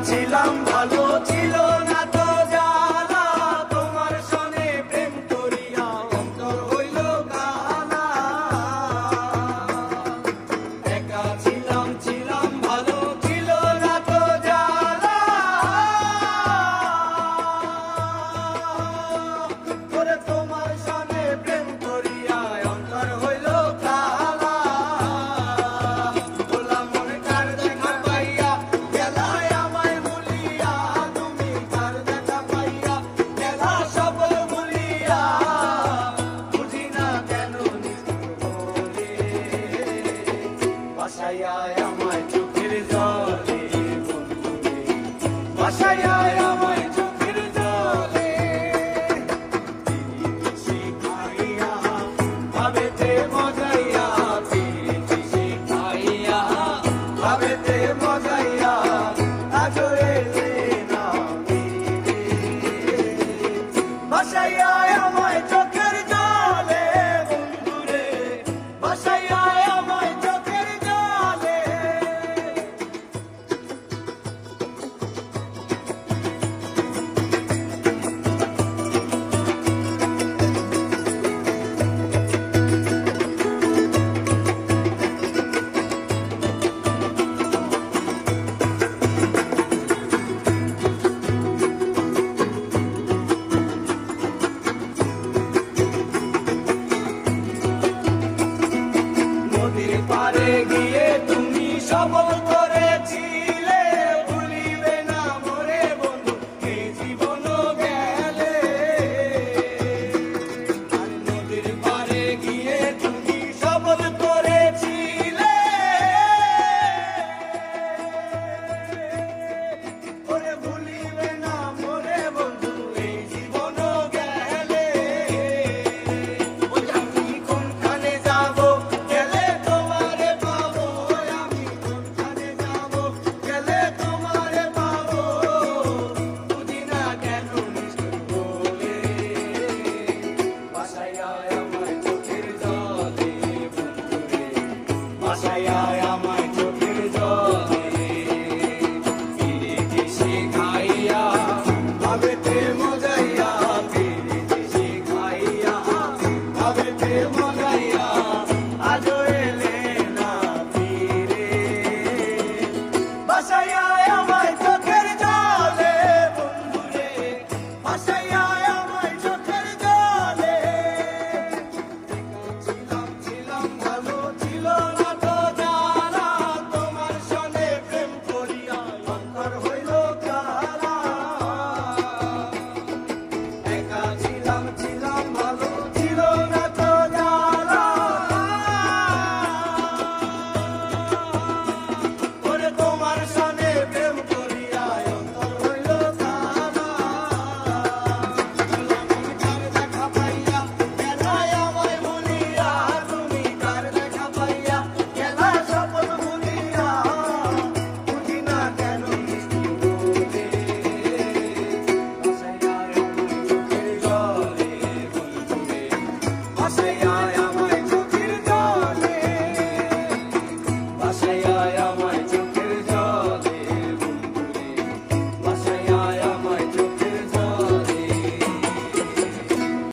ছিলাম ভালো ছিল না তো জানা তোমার সনে প্রেম করিয়া অন্তর হইল কানা একা ছিলাম ভালো ছিল না তো জানা ওরে তোমার সনে প্রেম করিয়া অন্তর হইল কানা ভোলা মনে কার দেখা পাইয়া গেলায় আমায় ভুলিয়া তুমি কার দেখা পাইয়া গেলা সফল ভুলিয়া বুঝি না কেন বলে বাসায় আমায় চোখের জলে বন্ধুরে বাসায় আমায় চোখের জলে পিরিতি শিখাইয়া ভাবেতে মজাইয়া পিরিতি শিখাইয়া ভাবেতে মজাইয়া আজো এলে না ফিরে বাসায় আমায় চোখের জলে বন্ধুরে বাসায় আমায় চোখের জলে নদীর পাড়ে গিয়ে তুমি শপথ করেছিলে ভুলিবে না মোরে বন্ধু এই জীবন গেলে আর নদীর পাড়ে গিয়ে তুমি শপথ করেছিলে ওরে ভুলিবে না মোরে বন্ধু এই জীবন গেলে ওই আমি কোনখানে যাব গেলে তোমারে পাবো আমি কোনখানে যাব গেলে তোমারে পাবো বুঝি না কেন নিষ্ঠুর বলে বাসায় আমায় চোখের জলে বন্ধুরে বাসায় আমায় চোখের জলে পিরিতি শিখাইয়া ভাবেতে মজাইয়া পিরিতি শিখাইয়া ভাবেতে মজাইয়া আজো এলে না ফিরে বাসায় আমায় চোখের জলে বন্ধুরে বাসায় আমায় চোখের জলে ছিলাম ভালো ছিল না তো জানা তোমার সনে প্রেম করিয়া অন্তর হইল কালা একা ছিলাম ভালো ছিল না তো জানা ওরে তোমার সনে প্রেম করিয়া অন্তর হইল কানা কার দেখা পাইয়া গেলায় আমায় ভুলিয়া তুমি কার দেখা পাইয়া গেলা সপন ভুলিয়া বুঝি না কেন মিষ্টি বলে বাসায় আমায় চোখের জলে বন্ধুরে বাসায়